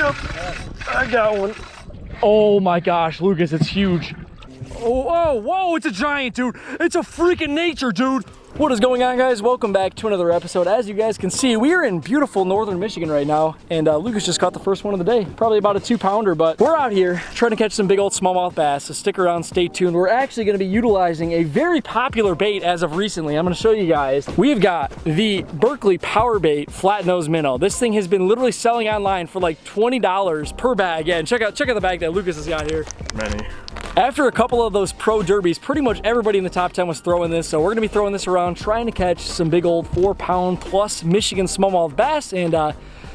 Yep, I got one. Oh my gosh, Lucas, it's huge. Oh, whoa, it's a giant, dude. It's a freaking nature, dude. What is going on, guys? Welcome back to another episode. As you guys can see, we are in beautiful northern Michigan right now, and Lucas just caught the first one of the day. Probably about a 2-pounder, but we're out here trying to catch some big old smallmouth bass, so stick around, stay tuned. We're actually gonna be utilizing a very popular bait as of recently. I'm gonna show you guys. We've got the Berkley power bait flat nose minnow. This thing has been literally selling online for like $20 per bag. Yeah, and check out the bag that Lucas has got here. Many. After a couple of those pro derbies, pretty much everybody in the top 10 was throwing this, so we're gonna be throwing this around, trying to catch some big old 4-pound plus Michigan smallmouth bass. And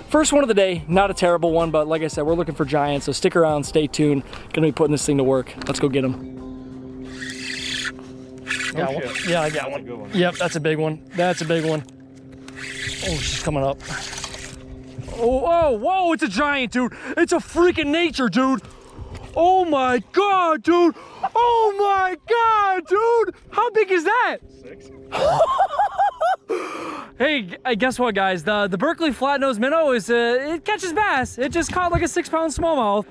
first one of the day, not a terrible one, but like I said, we're looking for giants, so stick around, stay tuned. Gonna be putting this thing to work. Let's go get them. Got one. Yeah, I got one. Yep, that's a big one. That's a big one. Oh, she's coming up. Oh, whoa, it's a giant, dude. It's a freaking nature, dude. Oh my God, dude. Oh my God, dude. How big is that? 6. Hey, guess what, guys? The Berkley flat-nosed minnow is, it catches bass. It just caught like a 6-pound smallmouth.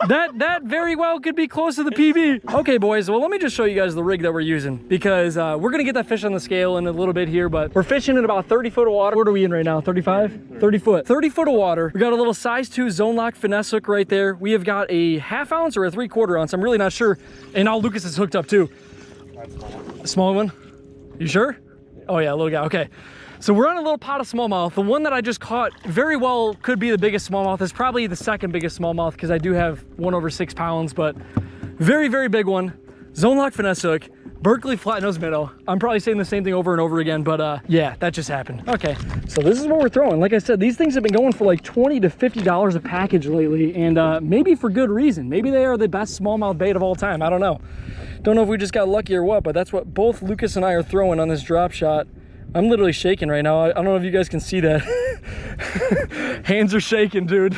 That very well could be close to the PB. Okay, boys, well, let me just show you guys the rig that we're using, because we're gonna get that fish on the scale in a little bit here, but we're fishing in about 30 foot of water. What are we in right now, 35? 30 foot. 30 foot of water. We got a little size 2 zone lock finesse hook right there. We have got a 1/2 ounce or a 3/4 ounce. I'm really not sure. And now Lucas is hooked up too. A small one? You sure? Oh yeah, little guy, okay. So we're on a little pot of smallmouth. The one that I just caught very well could be the biggest smallmouth. It's probably the second biggest smallmouth because I do have one over 6 pounds, but very, very big one. Zone lock finesse hook, Berkley flat nose minnow. I'm probably saying the same thing over and over again, but yeah, that just happened. Okay, so this is what we're throwing. Like I said, these things have been going for like $20 to $50 a package lately, and maybe for good reason. Maybe they are the best smallmouth bait of all time. I don't know. Don't know if we just got lucky or what, but that's what both Lucas and I are throwing on this drop shot. I'm literally shaking right now. I don't know if you guys can see that. Hands are shaking, dude.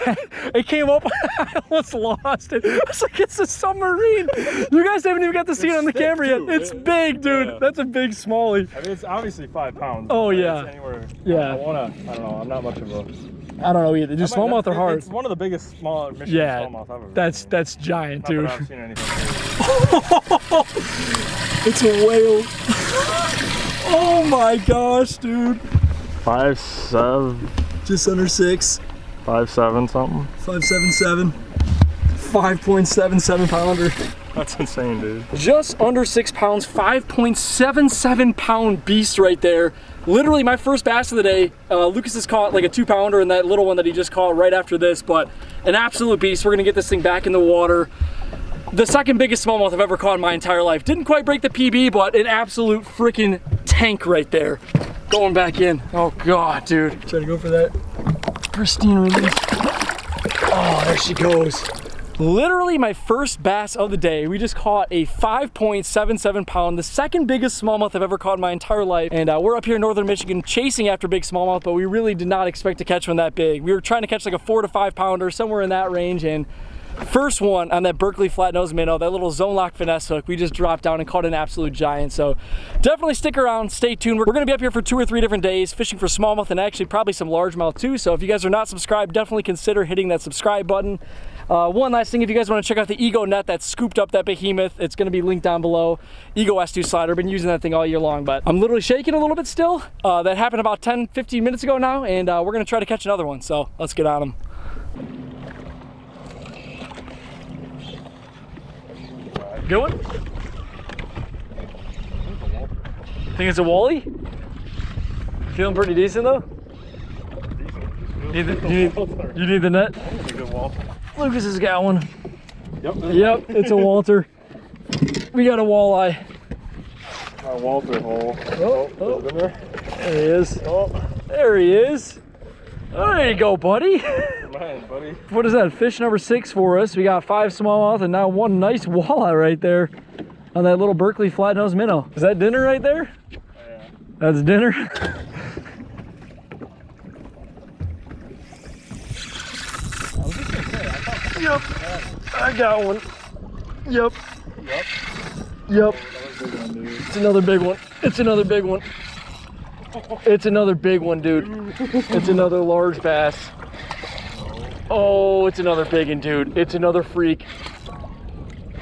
It came up, I almost lost it. I was like, it's a submarine. You guys haven't even got to see it on the camera yet. It's big, dude. Yeah. That's a big smallie. I mean, it's obviously 5 pounds. Oh, yeah. Anywhere. Yeah. I don't know. I'm not much of a... I don't know either. Dude, smallmouth are hard. It's one of the biggest Michigan smallmouth I've ever seen. That's giant, dude. Not that I've seen anything. It's a whale. Oh my gosh, dude. 5'7". Just under 6. 5'7" something. 5'7", 5.77 pounder. That's insane, dude. Just under 6 pounds, 5.77 pound beast right there. Literally my first bass of the day. Lucas has caught like a 2-pounder and that little one that he just caught right after this, but an absolute beast. We're gonna get this thing back in the water. The second biggest smallmouth I've ever caught in my entire life. Didn't quite break the PB, but an absolute freaking tank right there. Going back in. Oh God, dude. Try to go for that pristine release. Oh, there she goes. Literally my first bass of the day. We just caught a 5.77 pound, the second biggest smallmouth I've ever caught in my entire life. And we're up here in northern Michigan chasing after big smallmouth, but we really did not expect to catch one that big. We were trying to catch like a 4 to 5 pounder, somewhere in that range, and first one on that Berkley flat nose minnow, that little zone lock finesse hook, we just dropped down and caught an absolute giant. So definitely stick around, stay tuned. We're gonna be up here for 2 or 3 different days fishing for smallmouth and actually probably some largemouth too. So if you guys are not subscribed, definitely consider hitting that subscribe button. One last thing, if you guys want to check out the Ego net that scooped up that behemoth, it's going to be linked down below. Ego S2 slider, been using that thing all year long, but I'm literally shaking a little bit still. That happened about 10-15 minutes ago now, and we're going to try to catch another one, so let's get on them. Good one? Think it's a wally? Feeling pretty decent though? You need the net? Lucas has got one. Yep, it's a Walter. We got a walleye. A Walter hole. There he is. There he is. Oh, there you go, buddy. Man, buddy. What is that? Fish number 6 for us. We got 5 smallmouth and now 1 nice walleye right there on that little Berkley flat nose minnow. Is that dinner right there? Yeah. That's dinner. Yep, I got one. Yep. It's another big one. It's another big one. It's another big one, dude. It's another large bass. Oh, it's another big one, dude. It's another freak.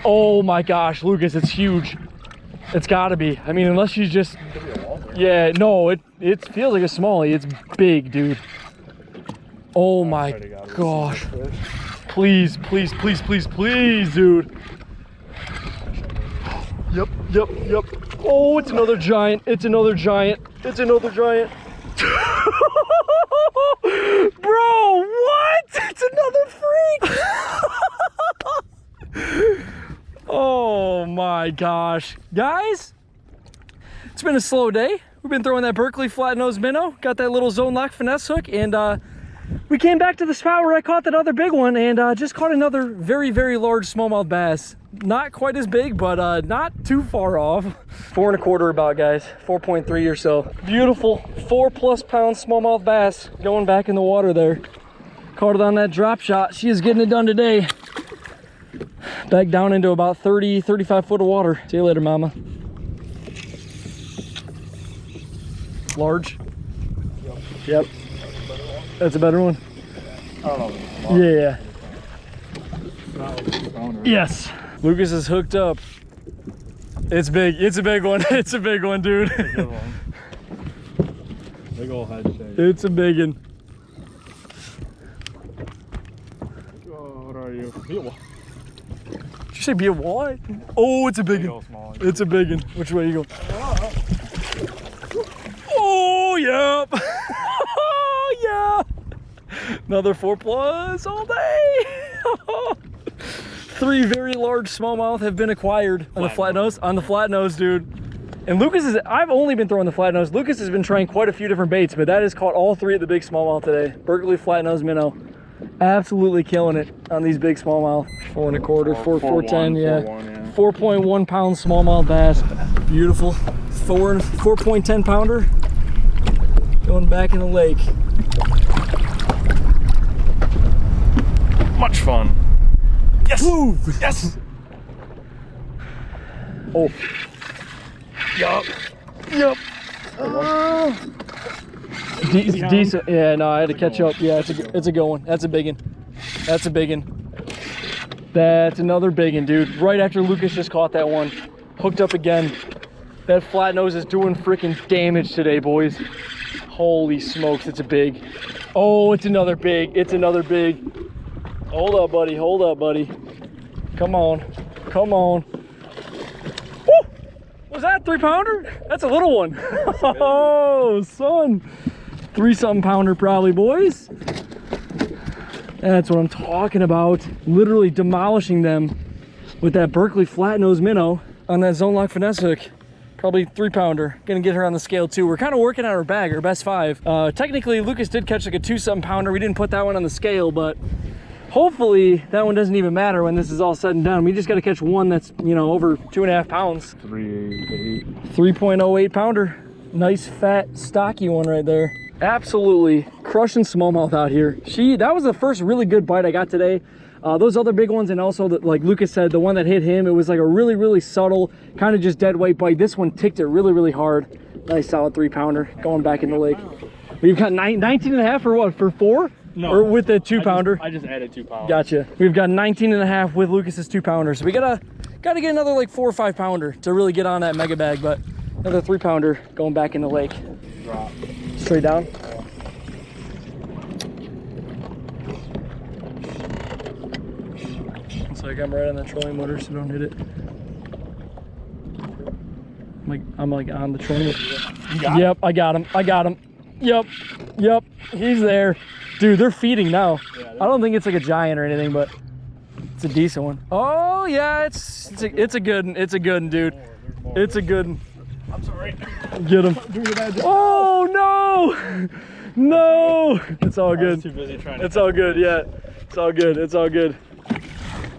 Oh my gosh, Lucas, it's huge. It's gotta be. I mean, unless she's just, yeah, no, it feels like a smallie. It's big, dude. Oh my gosh. Please, please, please, please, please, dude. Yep. Oh, it's another giant. It's another giant. It's another giant. Bro, what? It's another freak. Oh my gosh. Guys, it's been a slow day. We've been throwing that Berkley flat-nosed minnow. Got that little zone lock finesse hook, and we came back to the spot where I caught that other big one, and just caught another very, very large smallmouth bass. Not quite as big, but not too far off. 4 1/4 about, guys. 4.3 or so. Beautiful 4+ pound smallmouth bass going back in the water there. Caught it on that drop shot. She is getting it done today. Back down into about 30, 35 foot of water. See you later, mama. Large? Yep. That's a better one? I don't know. Yeah. Yes. Lucas is hooked up. It's big. It's a big one. It's a big one, dude. It's a good one. Big ol' head shake. It's a big one. Oh, what are you? Did you say be a walleye? Oh, it's a big one. It's a big one. Which way you go? Oh, yep. Oh, yeah. Another 4+ all day. 3 very large smallmouth have been acquired on the flat nose. On the flat nose, dude. And Lucas is, I've only been throwing the flat nose. Lucas has been trying quite a few different baits, but that has caught all 3 of the big smallmouth today. Berkley flat nose minnow. Absolutely killing it on these big smallmouth. 4 1/4, 4.10, yeah. 4.1 pound smallmouth bass. Beautiful. 4.10 pounder. Going back in the lake. Much fun. Yes! Move! Yes! Oh. Yup. Decent. Yeah, no, I had to catch up. Yeah, it's a good one. That's a big one. That's a big one. That's another big one, dude. Right after Lucas just caught that one. Hooked up again. That flat nose is doing freaking damage today, boys. Holy smokes, it's a big. Oh, it's another big. It's another big. Hold up, buddy. Hold up, buddy. Come on. Come on. Woo! Was that a 3 pounder? That's a little one. Oh, son. 3-something pounder probably, boys. That's what I'm talking about. Literally demolishing them with that Berkley flat nose minnow on that zone lock finesse hook. Probably 3 pounder. Gonna get her on the scale too. We're kind of working on our bag, our best 5. Technically, Lucas did catch like a 2-something pounder. We didn't put that one on the scale, but hopefully that one doesn't even matter when this is all said and done. We just got to catch one that's, you know, over 2.5 pounds. 3.08 pounder. Nice fat stocky one right there. Absolutely crushing smallmouth out here. That was the first really good bite I got today. Those other big ones, and also like Lucas said, the one that hit him, it was like a really, really subtle, kind of just dead weight bite. This one ticked it really, really hard. Nice solid 3 pounder going back in the lake. We've got 19.5 for what? For 4? No. Or with the 2 pounder? I just added 2 pounds. Gotcha. We've got 19.5 with Lucas's 2 pounder. So we gotta get another like 4 or 5 pounder to really get on that mega bag, but another 3 pounder going back in the lake. Drop. Straight down. Looks like I'm right on that trolling motor, so don't hit it. I'm like on the trolling motor. Yep, I got him. I got him. Yep. He's there. Dude, they're feeding now. Yeah, I don't think it's like a giant or anything, but it's a decent one. Oh yeah, it's a good one. It's a good one, dude. It's a good one. I'm sorry. Get him. Oh no! No! It's all good. I was too busy trying to. It's all good. Yeah, it's all good. It's all good.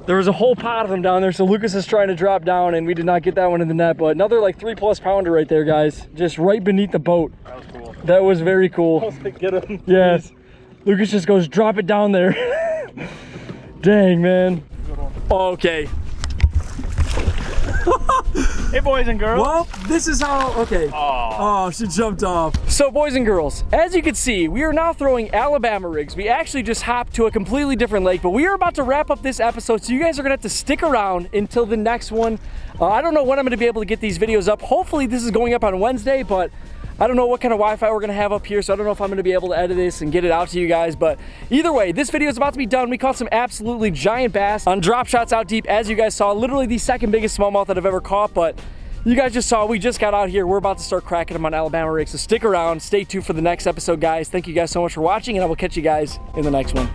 There was a whole pot of them down there, so Lucas is trying to drop down, and we did not get that one in the net. But another like 3+ pounder right there, guys, just right beneath the boat. That was cool. That was very cool. I was like, get him. Yes. Lucas just goes, drop it down there. Dang, man. Okay. Hey, boys and girls. Well, this is how, okay. Oh, she jumped off. So boys and girls, as you can see, we are now throwing Alabama rigs. We actually just hopped to a completely different lake, but we are about to wrap up this episode, so you guys are gonna have to stick around until the next one. I don't know when I'm gonna be able to get these videos up. Hopefully this is going up on Wednesday, but I don't know what kind of Wi-Fi we're gonna have up here, so I don't know if I'm gonna be able to edit this and get it out to you guys, but either way, this video is about to be done. We caught some absolutely giant bass on drop shots out deep, as you guys saw, literally the second biggest smallmouth that I've ever caught, but you guys just saw, we just got out here. We're about to start cracking them on Alabama rigs, so stick around, stay tuned for the next episode, guys. Thank you guys so much for watching, and I will catch you guys in the next one.